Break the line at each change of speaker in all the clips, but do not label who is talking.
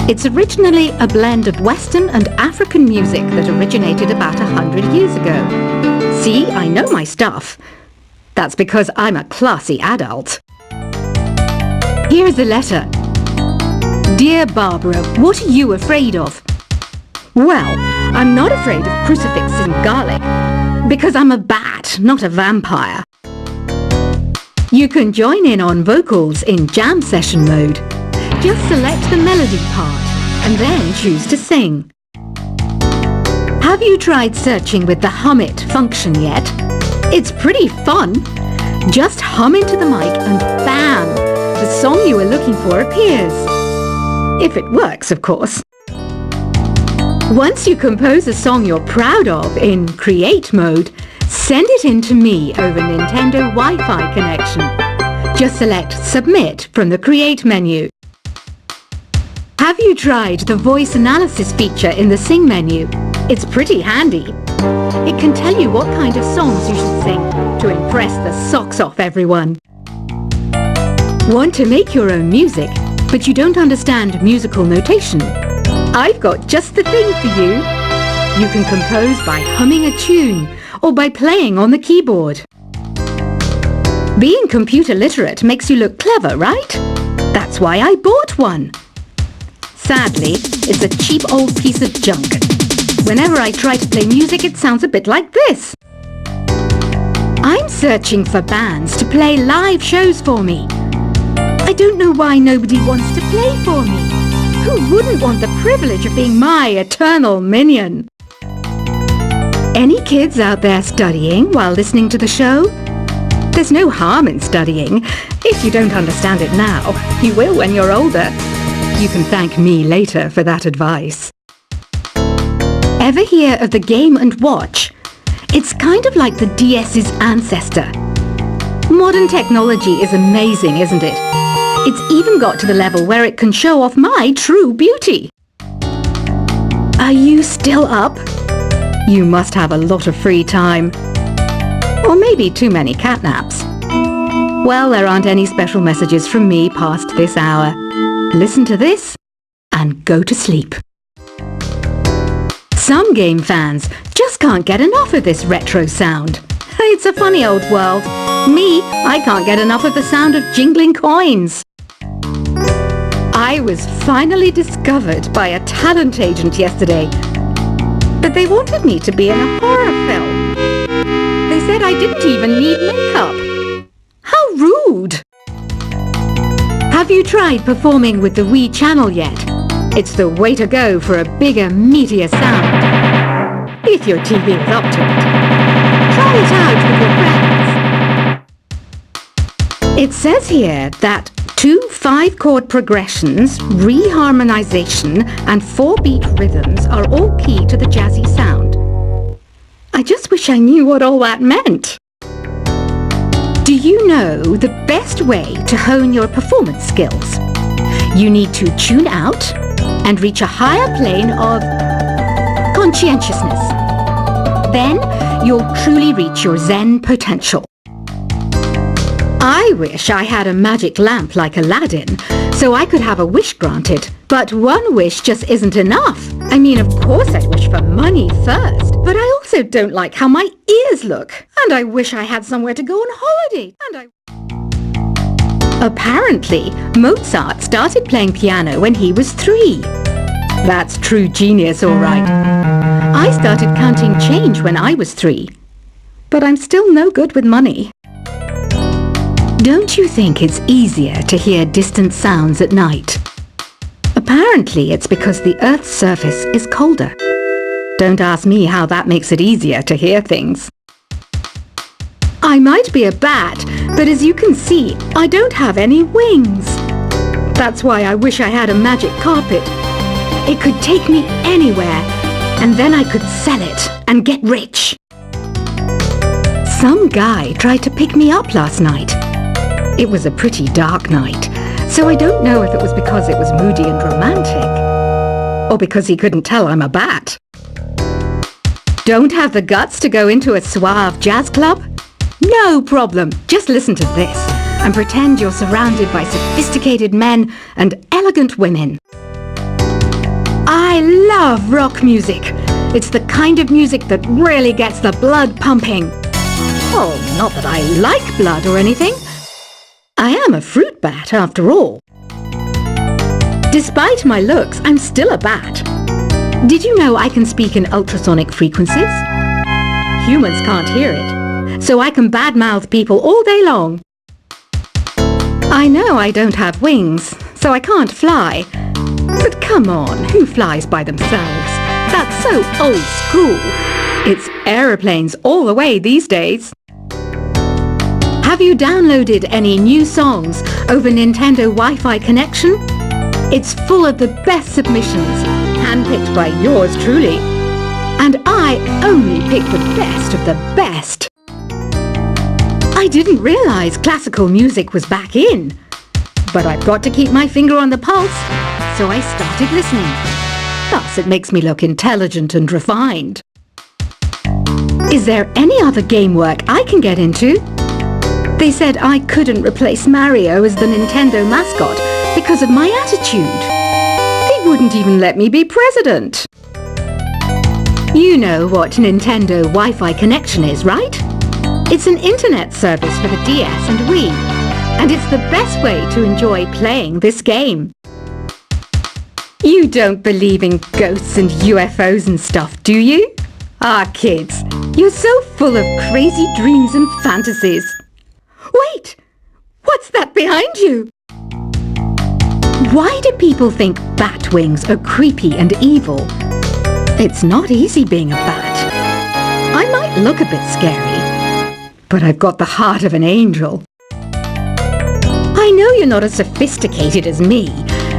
It's originally a blend of Western and African music that originated about 100 years ago. See, I know my stuff. That's because I'm a classy adult. Here's a letter. Dear Barbara, what are you afraid of? Well, I'm not afraid of crucifix and garlic, because I'm a bat, not a vampire. You can join in on vocals in jam session mode. Just select the melody part and then choose to sing. Have you tried searching with the Hum It function yet? It's pretty fun. Just hum into the mic and bam! The song you were looking for appears. If it works, of course. Once you compose a song you're proud of in Create mode, send it in to me over Nintendo Wi-Fi connection. Just select Submit from the Create menu. Have you tried the voice analysis feature in the Sing menu? It's pretty handy. It can tell you what kind of songs you should sing to impress the socks off everyone. Want to make your own music, but you don't understand musical notation? I've got just the thing for you. You can compose by humming a tune or by playing on the keyboard. Being computer literate makes you look clever, right? That's why I bought one. Sadly, it's a cheap old piece of junk. Whenever I try to play music, it sounds a bit like this. I'm searching for bands to play live shows for me. I don't know why nobody wants to play for me. Who wouldn't want the privilege of being my eternal minion? Any kids out there studying while listening to the show? There's no harm in studying. If you don't understand it now, you will when you're older. You can thank me later for that advice. Ever hear of the Game & Watch? It's kind of like the DS's ancestor. Modern technology is amazing, isn't it? It's even got to the level where it can show off my true beauty. Are you still up? You must have a lot of free time. Or maybe too many catnaps. Well, there aren't any special messages from me past this hour. Listen to this and go to sleep. Some game fans just can't get enough of this retro sound. It's a funny old world. Me, I can't get enough of the sound of jingling coins. I was finally discovered by a talent agent yesterday, but they wanted me to be in a horror film. They said I didn't even need makeup. How rude! Have you tried performing with the Wii channel yet? It's the way to go for a bigger, meatier sound. If your TV is up to it. Try it out with your friends. It says here that 2 5-chord progressions, reharmonization, and 4-beat rhythms are all key to the jazzy sound. I just wish I knew what all that meant. Do you know the best way to hone your performance skills? You need to tune out and reach a higher plane of conscientiousness. Then you'll truly reach your Zen potential. I wish I had a magic lamp like Aladdin, so I could have a wish granted. But one wish just isn't enough. I mean, of course I'd wish for money first, but I also don't like how my ears look. And I wish I had somewhere to go on holiday. Apparently, Mozart started playing piano when he was 3. That's true genius, all right. I started counting change when I was 3. But I'm still no good with money. Don't you think it's easier to hear distant sounds at night? Apparently, it's because the Earth's surface is colder. Don't ask me how that makes it easier to hear things. I might be a bat, but as you can see, I don't have any wings. That's why I wish I had a magic carpet. It could take me anywhere, and then I could sell it and get rich. Some guy tried to pick me up last night. It was a pretty dark night, so I don't know if it was because it was moody and romantic, or because he couldn't tell I'm a bat. Don't have the guts to go into a suave jazz club? No problem, just listen to this and pretend you're surrounded by sophisticated men and elegant women. I love rock music. It's the kind of music that really gets the blood pumping. Oh, not that I like blood or anything. I am a fruit bat after all. Despite my looks, I'm still a bat. Did you know I can speak in ultrasonic frequencies? Humans can't hear it, so I can badmouth people all day long. I know I don't have wings, so I can't fly. But come on, who flies by themselves? That's so old school. It's aeroplanes all the way these days. Have you downloaded any new songs over Nintendo Wi-Fi connection? It's full of the best submissions, handpicked by yours truly. And I only pick the best of the best. I didn't realize classical music was back in. But I've got to keep my finger on the pulse, so I started listening. Thus, it makes me look intelligent and refined. Is there any other game work I can get into? They said I couldn't replace Mario as the Nintendo mascot because of my attitude. They wouldn't even let me be president. You know what Nintendo Wi-Fi connection is, right? It's an internet service for the DS and Wii, and it's the best way to enjoy playing this game. You don't believe in ghosts and UFOs and stuff, do you? Ah, kids, you're so full of crazy dreams and fantasies. Wait! What's that behind you? Why do people think bat wings are creepy and evil? It's not easy being a bat. I might look a bit scary, but I've got the heart of an angel. I know you're not as sophisticated as me,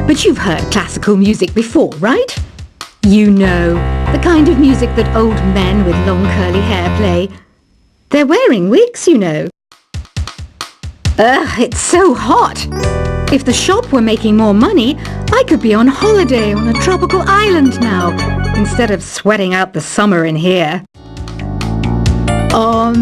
but you've heard classical music before, right? You know, the kind of music that old men with long curly hair play. They're wearing wigs, you know. Ugh, it's so hot. If the shop were making more money, I could be on holiday on a tropical island now, instead of sweating out the summer in here. Oh,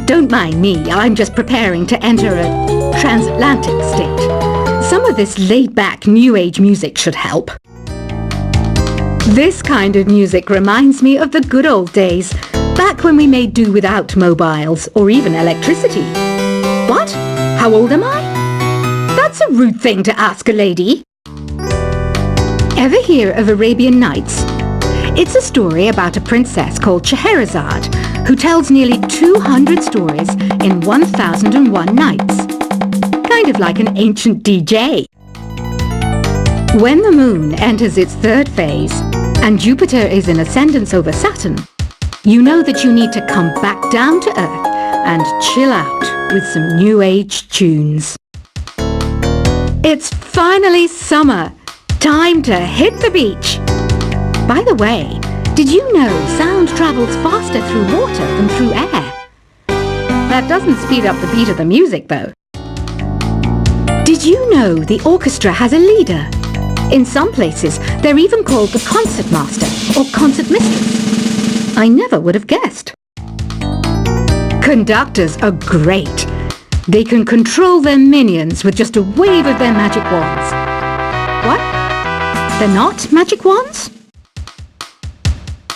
don't mind me. I'm just preparing to enter a transatlantic state. Some of this laid-back New Age music should help. This kind of music reminds me of the good old days, back when we made do without mobiles or even electricity. What? How old am I? That's a rude thing to ask a lady. Ever hear of Arabian Nights? It's a story about a princess called Scheherazade, who tells nearly 200 stories in 1001 nights. Kind of like an ancient DJ. When the moon enters its third phase, and Jupiter is in ascendance over Saturn, you know that you need to come back down to Earth and chill out with some New Age tunes. It's finally summer. Time to hit the beach. By the way, did you know sound travels faster through water than through air? That doesn't speed up the beat of the music, though. Did you know the orchestra has a leader? In some places, they're even called the concert master or concert mistress. I never would have guessed. Conductors are great. They can control their minions with just a wave of their magic wands. What? They're not magic wands?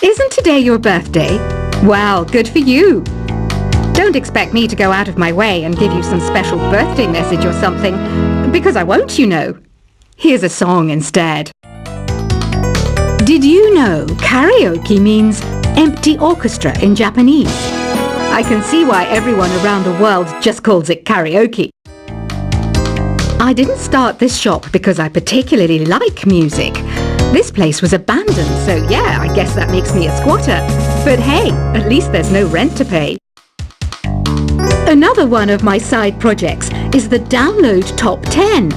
Isn't today your birthday? Well, good for you. Don't expect me to go out of my way and give you some special birthday message or something, because I won't, you know. Here's a song instead. Did you know karaoke means empty orchestra in Japanese? I can see why everyone around the world just calls it karaoke. I didn't start this shop because I particularly like music. This place was abandoned, so yeah, I guess that makes me a squatter. But hey, at least there's no rent to pay. Another one of my side projects is the Download Top 10.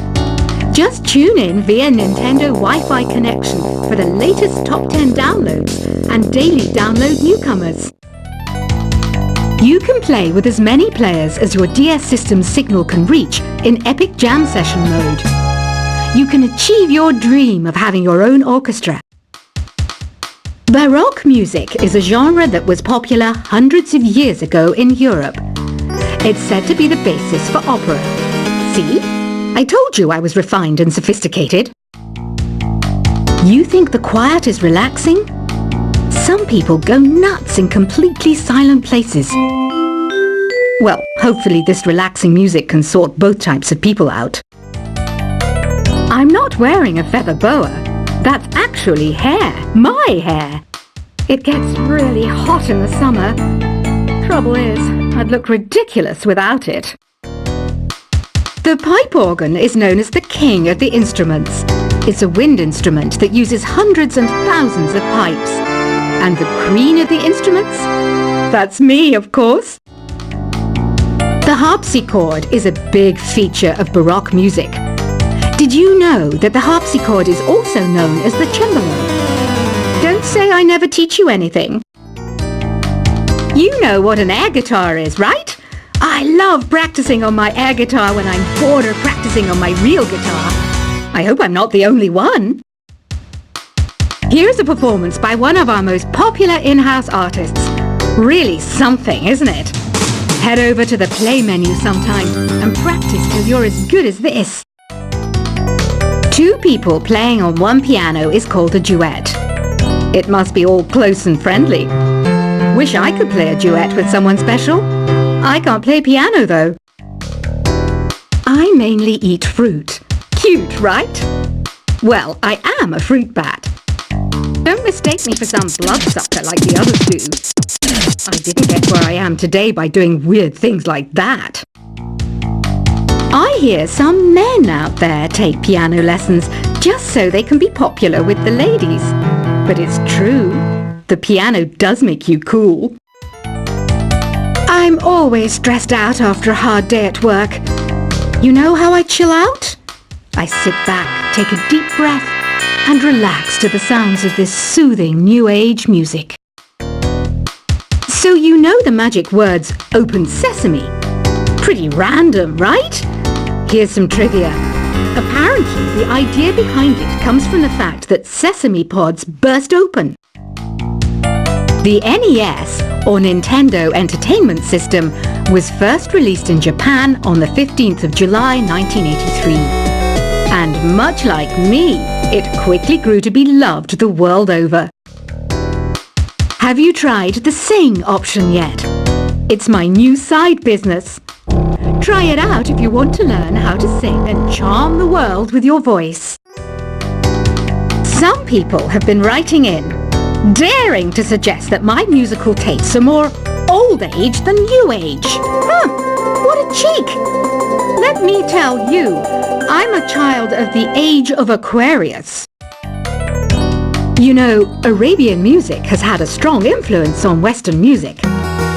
Just tune in via Nintendo Wi-Fi connection for the latest Top 10 downloads and daily download newcomers. You can play with as many players as your DS system's signal can reach in Epic Jam Session mode. You can achieve your dream of having your own orchestra. Baroque music is a genre that was popular hundreds of years ago in Europe. It's said to be the basis for opera. See? I told you I was refined and sophisticated. You think the quiet is relaxing? Some people go nuts in completely silent places. Well, hopefully this relaxing music can sort both types of people out. I'm not wearing a feather boa. That's actually hair, my hair. It gets really hot in the summer. Trouble is, I'd look ridiculous without it. The pipe organ is known as the king of the instruments. It's a wind instrument that uses hundreds and thousands of pipes. And the queen of the instruments? That's me, of course. The harpsichord is a big feature of Baroque music. Did you know that the harpsichord is also known as the cembalo? Don't say I never teach you anything. You know what an air guitar is, right? I love practicing on my air guitar when I'm bored of practicing on my real guitar. I hope I'm not the only one. Here's a performance by one of our most popular in-house artists. Really something, isn't it? Head over to the play menu sometime and practice till you're as good as this. Two people playing on one piano is called a duet. It must be all close and friendly. Wish I could play a duet with someone special. I can't play piano though. I mainly eat fruit. Cute, right? Well, I am a fruit bat. Don't mistake me for some bloodsucker like the others do. I didn't get where I am today by doing weird things like that. I hear some men out there take piano lessons just so they can be popular with the ladies. But it's true. The piano does make you cool. I'm always stressed out after a hard day at work. You know how I chill out? I sit back, take a deep breath, and relax to the sounds of this soothing new age music. So you know the magic words "open sesame"? Pretty random, right? Here's some trivia. Apparently, the idea behind it comes from the fact that sesame pods burst open. The NES, or Nintendo Entertainment System, was first released in Japan on the 15th of July 1983. And much like me, it quickly grew to be loved the world over. Have you tried the Sing option yet? It's my new side business. Try it out if you want to learn how to sing and charm the world with your voice. Some people have been writing in, daring to suggest that my musical tastes are more old age than new age. Huh, what a cheek! Let me tell you, I'm a child of the age of Aquarius. You know, Arabian music has had a strong influence on Western music.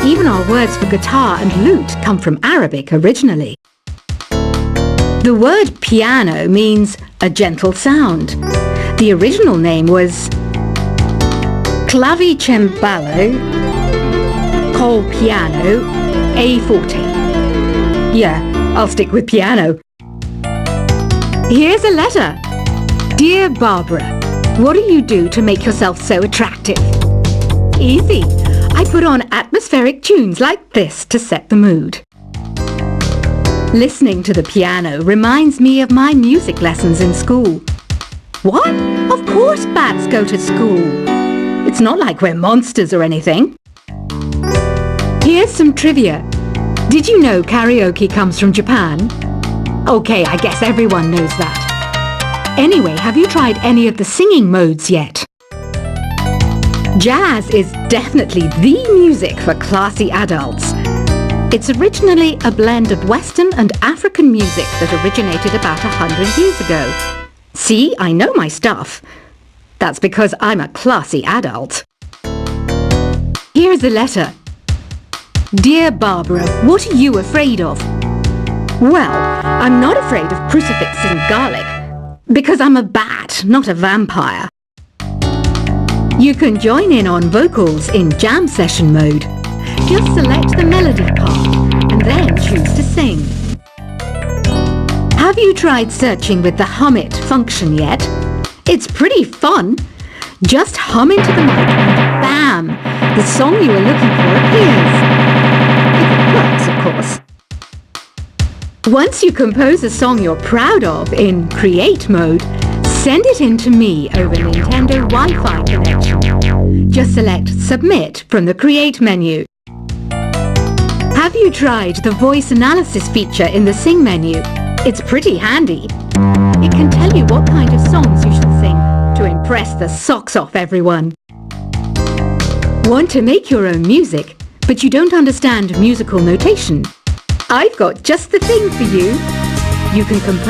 Even our words for guitar and lute come from Arabic originally. The word piano means a gentle sound. The original name was clavicembalo col piano e forte. Yeah, I'll stick with piano. Here's a letter. Dear Barbara, what do you do to make yourself so attractive? Easy. I put on atmospheric tunes like this to set the mood. Listening to the piano reminds me of my music lessons in school. What? Of course bats go to school. It's not like we're monsters or anything. Here's some trivia. Did you know karaoke comes from Japan? Okay, I guess everyone knows that. Anyway, have you tried any of the singing modes yet? Jazz is definitely the music for classy adults. It's originally a blend of Western and African music that originated about 100 years ago. See, I know my stuff. That's because I'm a classy adult. Here's a letter. Dear Barbara, what are you afraid of? Well, I'm not afraid of crucifix and garlic, because I'm a bat, not a vampire. You can join in on vocals in jam session mode. Just select the melody part and then choose to sing. Have you tried searching with the Hum It function yet? It's pretty fun. Just hum into the mic and bam! The song you are looking for appears. If it works, of course. Once you compose a song you're proud of in create mode, Send it in to me over Nintendo Wi-Fi connection. Just select Submit from the Create menu. Have you tried the voice analysis feature in the Sing menu? It's pretty handy. It can tell you what kind of songs you should sing to impress the socks off everyone. Want to make your own music, but you don't understand musical notation? I've got just the thing for you. You can compose